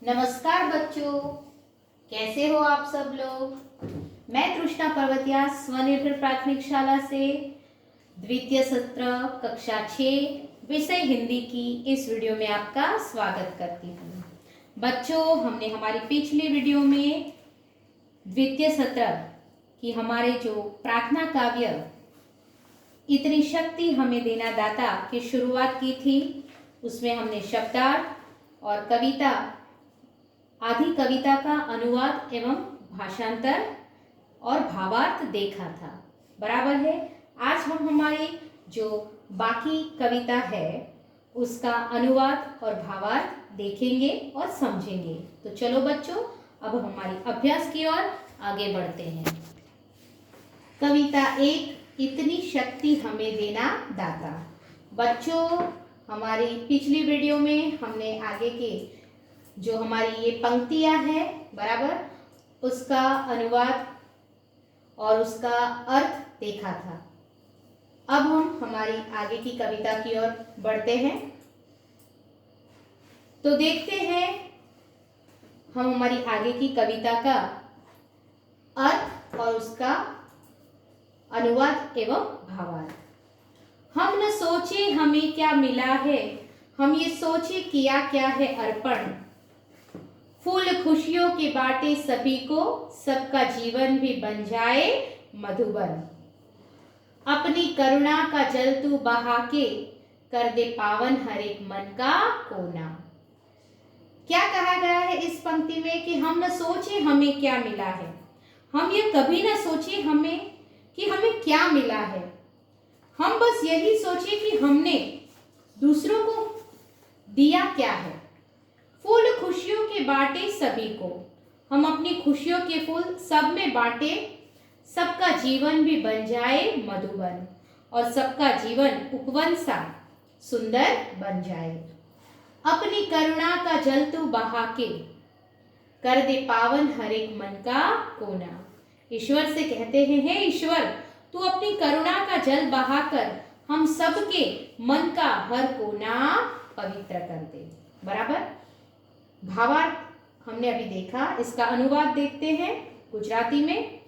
नमस्कार बच्चों, कैसे हो आप सब लोग। मैं तृष्णा पर्वतिया स्वनिर्भर प्राथमिक शाला से द्वितीय सत्र कक्षा 6 विषय हिंदी की इस वीडियो में आपका स्वागत करती हूँ। बच्चों, हमने हमारी पिछली वीडियो में द्वितीय सत्र की हमारे जो प्रार्थना काव्य इतनी शक्ति हमें देना दाता की शुरुआत की थी। उसमें हमने शब्दार्थ और कविता आदि कविता का अनुवाद एवं भाषांतर और भावार्थ देखा था, बराबर है। आज हम हमारी जो बाकी कविता है उसका अनुवाद और भावार्थ देखेंगे और समझेंगे। तो चलो बच्चों, अब हमारी अभ्यास की ओर आगे बढ़ते हैं। कविता 1, इतनी शक्ति हमें देना दाता। बच्चों, हमारी पिछली वीडियो में हमने आगे के जो हमारी ये पंक्तियां हैं, बराबर, उसका अनुवाद और उसका अर्थ देखा था। अब हम हमारी आगे की कविता की ओर बढ़ते हैं। तो देखते हैं हम हमारी आगे की कविता का अर्थ और उसका अनुवाद एवं भावार्थ। हम न सोचे हमें क्या मिला है, हम ये सोचे किया क्या है अर्पण। फूल खुशियों के बाटे सभी को, सबका जीवन भी बन जाए मधुबन। अपनी करुणा का जल तू बहा के, कर दे पावन हर एक मन का कोना। क्या कहा गया है इस पंक्ति में कि हम न सोचे हमें क्या मिला है। हम ये कभी न सोचे हमें कि हमें क्या मिला है। हम बस यही सोचे कि हमने दूसरों को दिया क्या है। फूल खुशियों के बाटे सभी को, हम अपनी खुशियों के फूल सब में बांटे। सबका जीवन भी बन जाए मधुबन, और सबका जीवन उपवन सा सुंदर बन जाए। अपनी करुणा का जल तू बहा के, कर दे पावन हर एक मन का कोना। ईश्वर से कहते हैं, हे ईश्वर, तू अपनी करुणा का जल बहाकर हम सबके मन का हर कोना पवित्र कर दे, बराबर। भावार्थ हमने अभी देखा, इसका अनुवाद देखते हैं गुजराती में।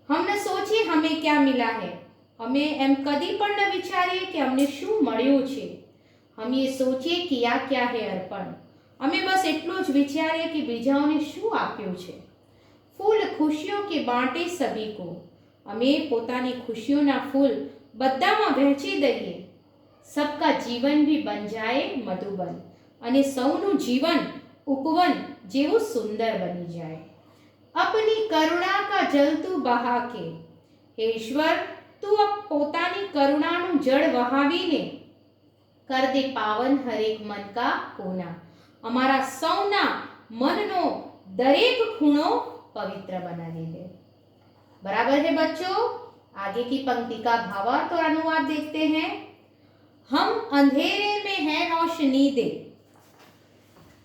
हमने सोची हमें क्या मिला है, અમે એમ કદી પણ ન વિચારીએ કે અમને શું મળ્યું છે। हम ये सोचिए किया क्या है अर्पण, અમે બસ એટલું જ વિચારીએ કે બીજાઓને શું આપ્યું છે। ફૂલ ખુશીઓ કે બાંટે સભી को, અમે પોતાની ખુશીઓના ફૂલ બધામાં વહેંચી દઈએ। सबका जीवन भी बन जाए मधुबन, અને સૌનું જીવન उपवन જેવું સુંદર બની જાય। अपनी करुणा का जल तू बहा के, हे ईश्वर, तू પોતાની કરુણાનું જળ વહાવીને कर दे पावन हर एक मन का कोना, અમારા સૌના મનનો દરેક ખૂણો पवित्र बनाने दे, बराबर है बच्चों। आगे की पंक्ति का भावार्थ और अनुवाद देखते हैं। हम अंधेरे में है रोशनी दे,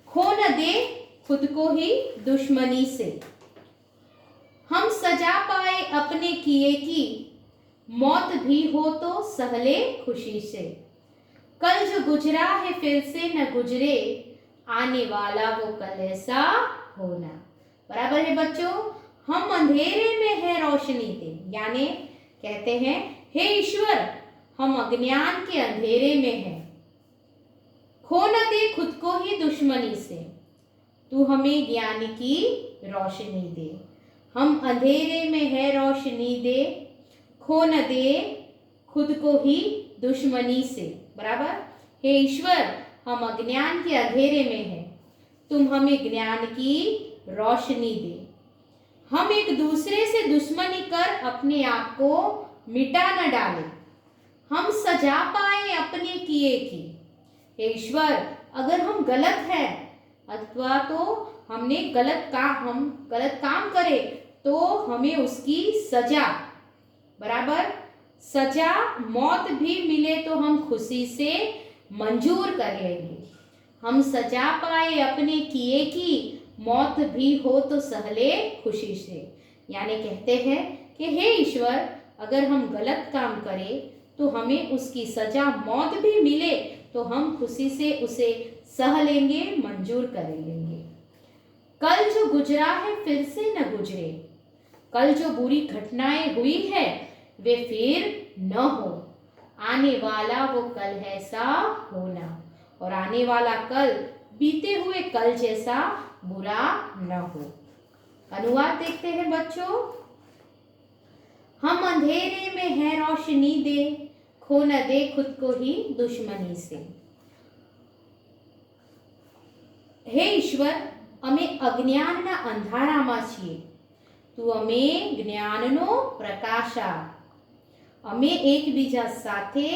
खो न दे खुद को ही दुश्मनी से। हम सजा पाए अपने किए की, मौत भी हो तो सहले खुशी से। कल जो गुजरा है फिर से न गुजरे, आने वाला वो कल ऐसा होना, बराबर है बच्चों। हम अंधेरे में है रोशनी दे, यानी कहते हैं, हे ईश्वर, हम अज्ञान के अंधेरे में हैं। खो न दे खुद को ही दुश्मनी से, तू हमें ज्ञान की रोशनी दे। हम अंधेरे में है रोशनी दे, खो न दे खुद को ही दुश्मनी से, बराबर। हे ईश्वर, हम अज्ञान के अंधेरे में हैं, तुम हमें ज्ञान की रोशनी दे। हम एक दूसरे से दुश्मनी कर अपने आप को मिटा न डाले। हम सजा पाए अपने किए की, हे ईश्वर, अगर हम गलत है अथवा तो हमने गलत काम करे तो हमें उसकी सजा, बराबर, सजा मौत भी मिले तो हम खुशी से मंजूर कर लेंगे। हम सजा पाए अपने किए की, मौत भी हो तो सहले खुशी से, यानी कहते हैं कि हे ईश्वर, अगर हम गलत काम करें तो हमें उसकी सजा मौत भी मिले तो हम खुशी से उसे सह लेंगे, मंजूर कर लेंगे। कल जो गुजरा है फिर से न गुजरे, कल जो बुरी घटनाएं हुई है वे फिर न हो, आने वाला वो कल ऐसा होना, और आने वाला कल बीते हुए कल जैसा बुरा न हो। अनुवाद देखते हैं बच्चों। हम अंधेरे में है रोशनी दे, खो न दे खुद को ही दुश्मनी से। હે ઈશ્વર, અમે અજ્ઞાનના અંધારામાં છીએ, તું અમે જ્ઞાનનો પ્રકાશ આપ। અમે એકબીજા સાથે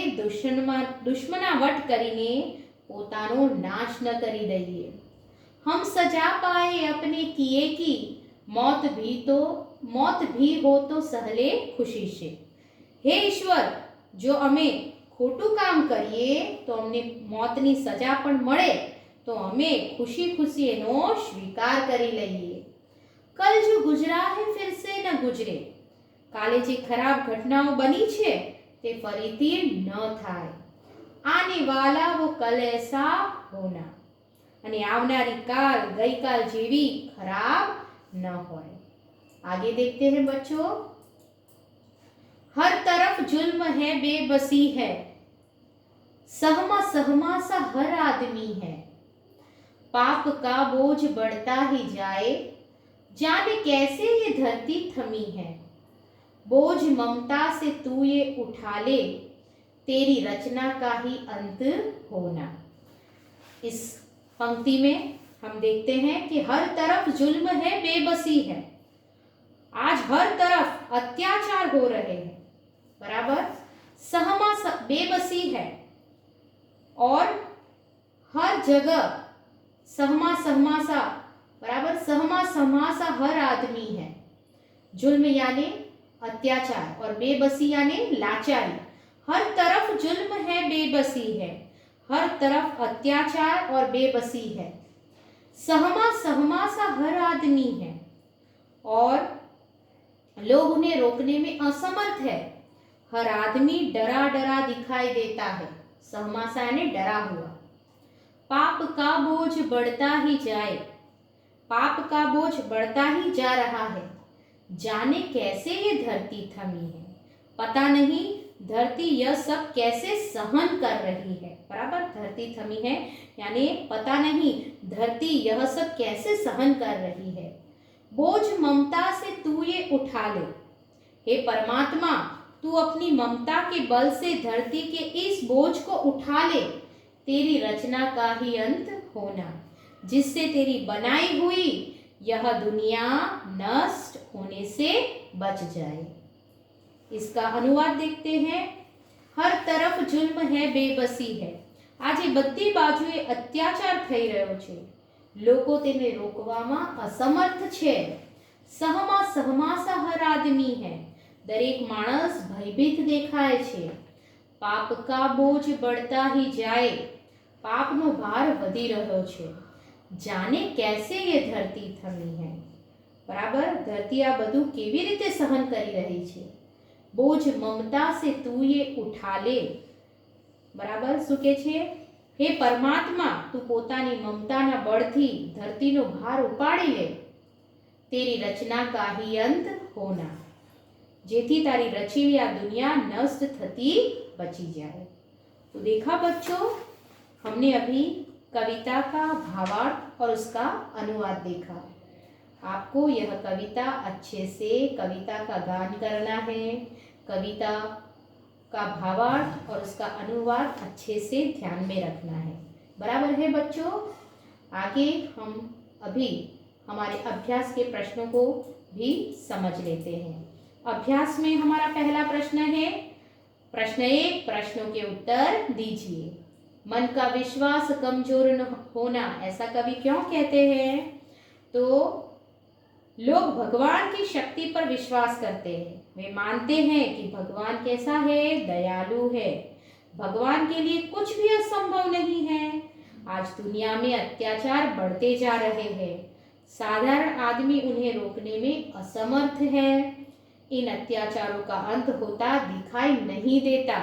દુશ્મનાવટ કરીને પોતાનો નાશ ન કરી દઈએ। हम सजा पाए अपने किए की, मौत भी हो तो सहले खुशी से। हे ईश्वर, जो અમે ખોટું કામ કરીએ તો અમને મોતની સજા પણ મળે તો અમે ખુશી ખુશી એનો સ્વીકાર કરી લઈએ। કલ જો ગુજરા હે ફિર સે ન ગુજરે, કાલે જે ખરાબ ઘટનાઓ બની છે તે ફરીથી ન થાય। આને વાલા वो कल ऐसा होना, અને આવનારી કાલ ગઈકાલ જેવી ખરાબ ન હોય। आगे देखते हैं बच्चों। हर तरफ जुल्म है बेबसी है, सहमा सहमा सा हर आदमी है। पाप का बोझ बढ़ता ही जाए, जाने कैसे ये धरती थमी है। बोझ ममता से तू ये उठा ले, तेरी रचना का ही अंत होना। इस पंक्ति में हम देखते हैं कि हर तरफ जुल्म है बेबसी है। आज हर तरफ अत्याचार हो रहे हैं, बराबर। सहमा बेबसी है और हर जगह सहमा सहमा सा, बराबर, सहमा सहमा सा हर आदमी है। जुल्म यानी अत्याचार और बेबसी यानी लाचारी। हर तरफ जुल्म है बेबसी है, हर तरफ अत्याचार और बेबसी है। सहमा सहमा सा हर आदमी है और लोग उन्हें रोकने में असमर्थ है। हर आदमी डरा डरा दिखाई देता है। सहमा सा यानी डरा हुआ। पाप का बोझ बढ़ता ही जाए, पाप का बोझ बढ़ता ही जा रहा है। जाने कैसे ये धरती थमी है, पता नहीं धरती यह सब कैसे सहन कर रही है। बराबर, धरती थमी है यानी पता नहीं धरती यह सब कैसे सहन कर रही है। बोझ ममता से तू ये उठा ले, हे परमात्मा तू अपनी ममता के बल से धरती के इस बोझ को उठा ले, तेरी रचना का ही अंत होना, जिससे तेरी बनाई हुई यह दुनिया नष्ट होने से बच जाए। इसका अनुवाद देखते हैं। हर तरफ जुल्म है बेबसी है। આજે બધી બાજુએ અત્યાચાર થઈ રહ્યો છે, લોકો તેને રોકવામાં અસમર્થ છે। સહમા સહમાસા હર આદમી है, દરેક માણસ ભયભીત દેખાય છે। પાપ કા બોજ बढ़ता ही जाए, પાપનો ભાર વધી રહ્યો છે। જાને कैसे ये धरती थमी है, બરાબર, ધરતી આ બધું કેવી રીતે સહન કરી રહી છે। બોજ મમતા से तू ये उठा ले, બરાબર, શું કે છે? હે પરમાત્મા તું પોતાની મમતાના બળથી ધરતીનો ભાર ઉપાડી લે, તેરી રચના का ही अंत होना, જેથી તારી રચી આ દુનિયા નષ્ટ થતી बची जाए। तो देखा बच्चों, हमने अभी कविता का भावार्थ और उसका अनुवाद देखा। आपको यह कविता अच्छे से कविता का गान करना है, कविता का भावार्थ और उसका अनुवाद अच्छे से ध्यान में रखना है। बराबर है बच्चों। आगे हम अभी हमारे अभ्यास के प्रश्नों को भी समझ लेते हैं। अभ्यास में हमारा पहला प्रश्न है, प्रश्न 1, प्रश्नों के उत्तर दीजिए। मन का विश्वास कमजोर न होना ऐसा कवि क्यों कहते हैं? तो लोग भगवान की शक्ति पर विश्वास करते हैं, वे मानते हैं कि भगवान कैसा है, दयालु है, भगवान के लिए कुछ भी असंभव नहीं है। आज दुनिया में अत्याचार बढ़ते जा रहे हैं, साधारण आदमी उन्हें रोकने में असमर्थ है। इन अत्याचारों का अंत होता दिखाई नहीं देता।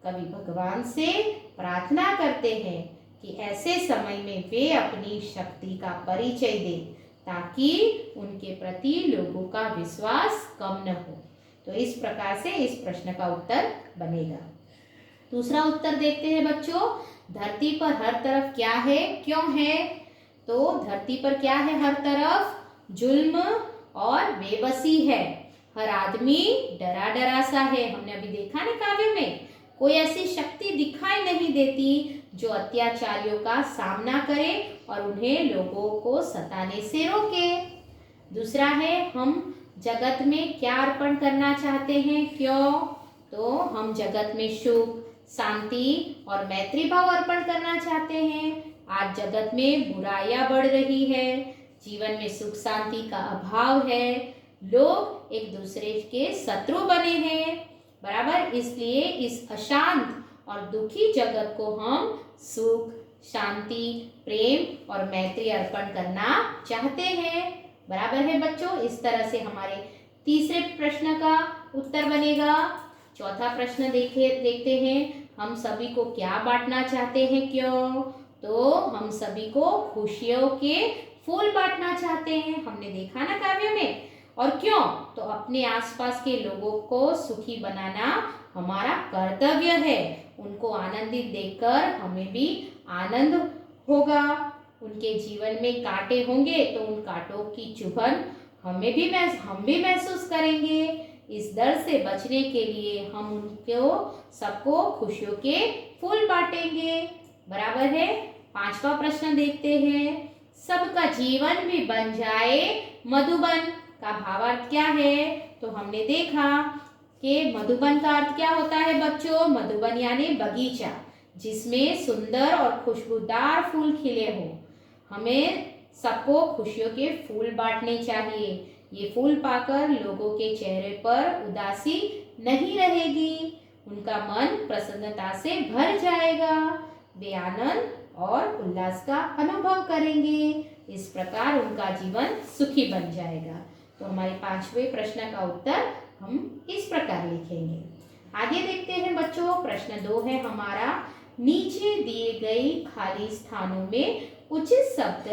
कवि भगवान से प्रार्थना करते हैं कि ऐसे समय में वे अपनी शक्ति का परिचय दे ताकि उनके प्रति लोगों का विश्वास कम न हो। तो इस प्रकार से इस प्रश्न का उत्तर बनेगा। दूसरा उत्तर देखते हैं बच्चों, धरती पर हर तरफ क्या है, क्यों है? तो धरती पर क्या है? हर तरफ जुल्म और बेबसी है। हर आदमी डरा डरा सा है। हमने अभी देखा ना काव्य में, कोई ऐसी शक्ति दिखाई नहीं देती जो अत्याचारियों का सामना करे और उन्हें लोगों को सताने से रोके। दूसरा है, हम जगत में क्या अर्पण करना चाहते हैं, क्यों? तो हम जगत में सुख, शांति और मैत्री भाव अर्पण करना चाहते हैं। आज जगत में बुराइयां बढ़ रही है, जीवन में सुख शांति का अभाव है, लोग एक दूसरे के शत्रु बने हैं, बराबर। इसलिए इस अशांत और दुखी जगत को हम सुख, शांति, प्रेम और मैत्री अर्पण करना चाहते हैं, बराबर है बच्चों। इस तरह से हमारे तीसरे प्रश्न का उत्तर बनेगा। चौथा प्रश्न देखते हैं, हम सभी को क्या बांटना चाहते हैं, क्यों? तो हम सभी को खुशियों के फूल बांटना चाहते हैं। हमने देखा ना काव्य में। और क्यों? तो अपने आसपास के लोगों को सुखी बनाना हमारा कर्तव्य है। उनको आनंदित देखकर हमें भी आनंद होगा। उनके जीवन में कांटे होंगे तो उन कांटों की चुभन हम भी महसूस करेंगे। इस डर से बचने के लिए हम उनको सबको खुशियों के फूल बांटेंगे, बराबर है। पांचवा प्रश्न देखते हैं, सबका जीवन भी बन जाए मधुबन का भावार्थ क्या है? तो हमने देखा कि मधुबन का अर्थ क्या होता है बच्चों? मधुबन यानी बगीचा, जिसमें सुंदर और खुशबूदार फूल खिले हो। हमें सबको खुशियों के फूल बांटने चाहिए। ये फूल पाकर लोगों के चेहरे पर उदासी नहीं रहेगी, उनका मन प्रसन्नता से भर जाएगा, वे आनंद और उल्लास का अनुभव करेंगे। इस प्रकार उनका जीवन सुखी बन जाएगा। तो हमारे पांचवें प्रश्न का उत्तर हम इस प्रकार लिखेंगे। आगे देखते हैं बच्चों, प्रश्न 2 है हमारा, नीचे दिए गई खाली स्थानों में उचित शब्द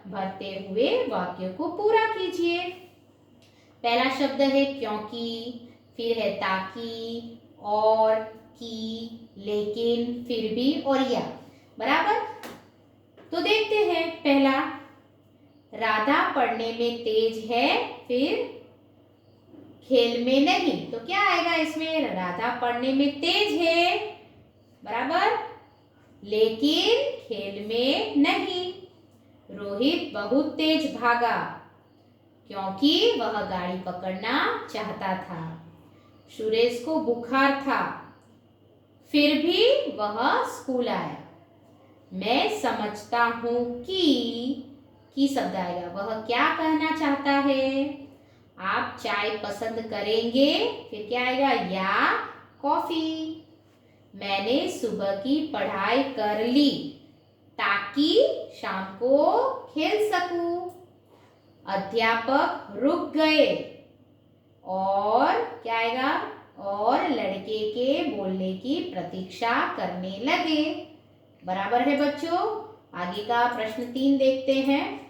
भरते हुए वाक्य को पूरा कीजिए। पहला शब्द है क्योंकि, फिर है ताकि, और, की, लेकिन, फिर भी और या, बराबर। तो देखते हैं पहला, राधा पढ़ने में तेज है, फिर खेल में नहीं। तो क्या आएगा इसमें? राधा पढ़ने में तेज है, बराबर, लेकिन खेल में नहीं। रोहित बहुत तेज भागा क्योंकि वह गाड़ी पकड़ना चाहता था। सुरेश को बुखार था, फिर भी वह स्कूल आया। मैं समझता हूं कि शब्द आएगा, वह क्या कहना चाहता है? आप चाय पसंद करेंगे, फिर क्या आएगा? या कॉफी। मैंने सुबह की पढ़ाई कर ली ताकि शाम को खेल सकूं। अध्यापक रुक गए, और क्या आएगा? और लड़के के बोलने की प्रतीक्षा करने लगे, बराबर है बच्चों। आगे का प्रश्न 3 देखते हैं,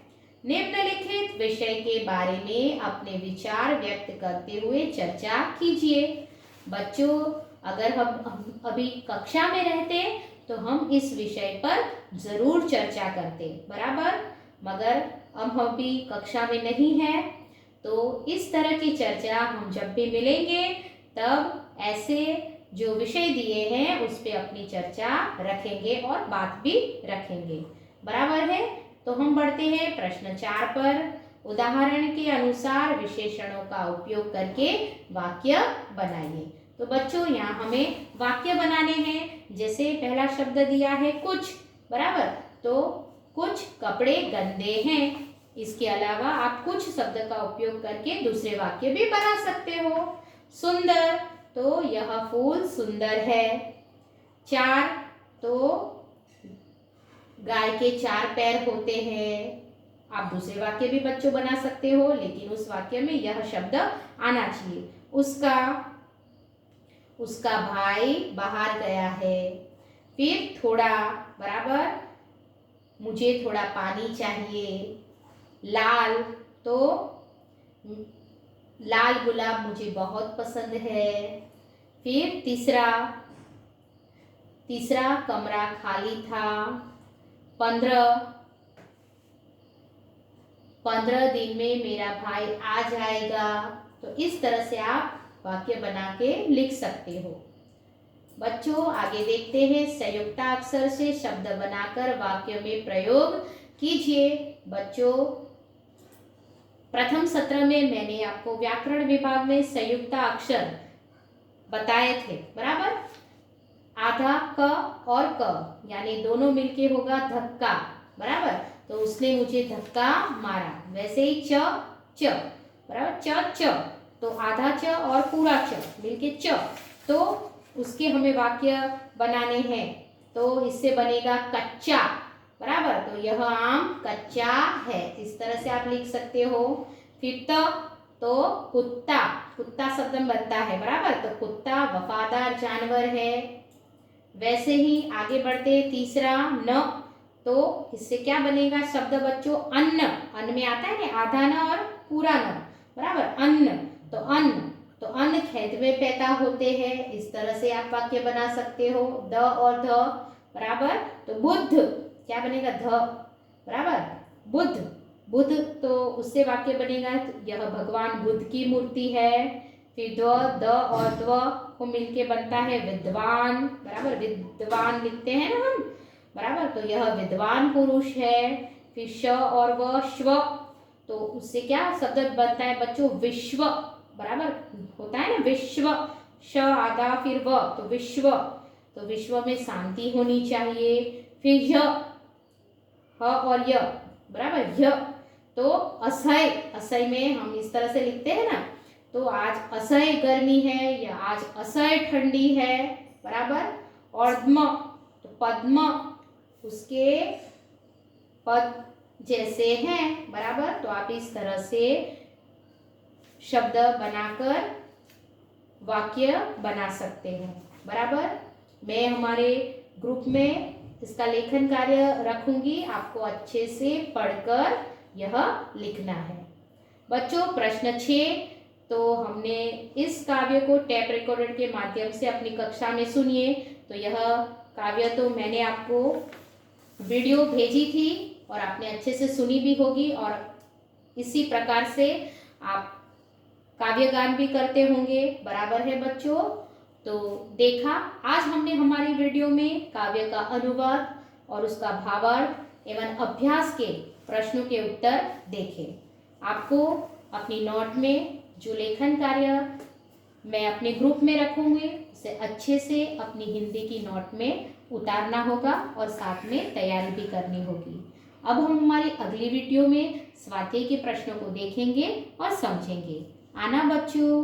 निम्नलिखित विषय के बारे में अपने विचार व्यक्त करते हुए चर्चा कीजिए। बच्चों, अगर हम अभी कक्षा में रहते तो हम इस विषय पर जरूर चर्चा करते, बराबर, मगर हम अभी कक्षा में नहीं है, तो इस तरह की चर्चा हम जब भी मिलेंगे तब ऐसे जो विषय दिए हैं उस पर अपनी चर्चा रखेंगे और बात भी रखेंगे, बराबर है। तो हम बढ़ते हैं प्रश्न 4 पर। उदाहरण के अनुसार विशेषणों का उपयोग करके वाक्य बनाइए। तो बच्चों, यहाँ हमें वाक्य बनाने हैं। जैसे पहला शब्द दिया है कुछ, बराबर, तो कुछ कपड़े गंदे हैं। इसके अलावा आप कुछ शब्द का उपयोग करके दूसरे वाक्य भी बना सकते हो। सुंदर, तो यह फूल सुंदर है। 4, तो गाय के 4 पैर होते हैं। आप दूसरे वाक्य भी बच्चों बना सकते हो, लेकिन उस वाक्य में यह शब्द आना चाहिए। उसका भाई बाहर गया है। फिर थोड़ा, बराबर, मुझे थोड़ा पानी चाहिए। लाल, तो लाल गुलाब मुझे बहुत पसंद है। फिर तीसरा कमरा खाली था। 15 दिन में मेरा भाई आ जाएगा। तो इस तरह से आप वाक्य बना के लिख सकते हो। बच्चों आगे देखते हैं, संयुक्ताक्षर से शब्द बनाकर वाक्य में प्रयोग कीजिए। बच्चों प्रथम सत्र में मैंने आपको व्याकरण विभाग में संयुक्ताक्षर बताए थे, बराबर। आधा क और क यानी दोनों मिलके होगा धक्का, बराबर। तो उसने मुझे धक्का मारा। वैसे ही च बराबर, च तो आधा च और पूरा च मिलके च, तो उसके हमें वाक्य बनाने हैं। तो इससे बनेगा कच्चा, बराबर। तो यह आम कच्चा है, इस तरह से आप लिख सकते हो। फिर तो कुत्ता शब्द बनता है, बराबर। तो कुत्ता वफादार जानवर है। वैसे ही आगे बढ़ते, तीसरा न, तो इससे क्या बनेगा शब्द बच्चों, अन्न में आता है ना आधा न और पूरा न, बराबर। अन्न तो अन्न खेत में पैदा होते हैं। इस तरह से आप वाक्य बना सकते हो। द और ध, बराबर। तो बुद्ध क्या बनेगा, ध, बराबर। बुद्ध तो उससे वाक्य बनेगा यह भगवान बुद्ध की मूर्ति है। फिर द और द्व को मिलके बनता है विद्वान, बराबर। विद्वान लिखते हैं ना हम, बराबर। तो यह विद्वान पुरुष है। फिर श और व, श्व, तो उससे क्या शब्द बनता है बच्चों, विश्व, बराबर होता है ना, विश्व। श आधा फिर व, तो विश्व, तो विश्व में शांति होनी चाहिए। फिर य, ह और य, बराबर, य, तो असह्य में हम इस तरह से लिखते हैं ना, तो आज असह्य गर्मी है या आज असह्य ठंडी है, बराबर। और द्म, तो पद्म उसके पद जैसे हैं, बराबर। तो आप इस तरह से शब्द बनाकर वाक्य बना सकते हैं, बराबर। मैं हमारे ग्रुप में इसका लेखन कार्य रखूंगी, आपको अच्छे से पढ़कर यह लिखना है। बच्चों प्रश्न 6, तो हमने इस काव्य को टेप रिकॉर्डर के माध्यम से अपनी कक्षा में सुनिए। तो यह काव्य तो मैंने आपको वीडियो भेजी थी और आपने अच्छे से सुनी भी होगी, और इसी प्रकार से आप काव्य गान भी करते होंगे, बराबर है बच्चों। तो देखा, आज हमने हमारी वीडियो में काव्य का अनुवाद और उसका भावार्थ एवं अभ्यास के प्रश्नों के उत्तर देखे। आपको अपनी नोट में जो लेखन कार्य मैं अपने ग्रुप में रखूंगी उसे अच्छे से अपनी हिंदी की नोट में उतारना होगा और साथ में तैयारी भी करनी होगी। अब हम हमारी अगली वीडियो में स्वाध्याय के प्रश्नों को देखेंगे और समझेंगे। आना बच्चों।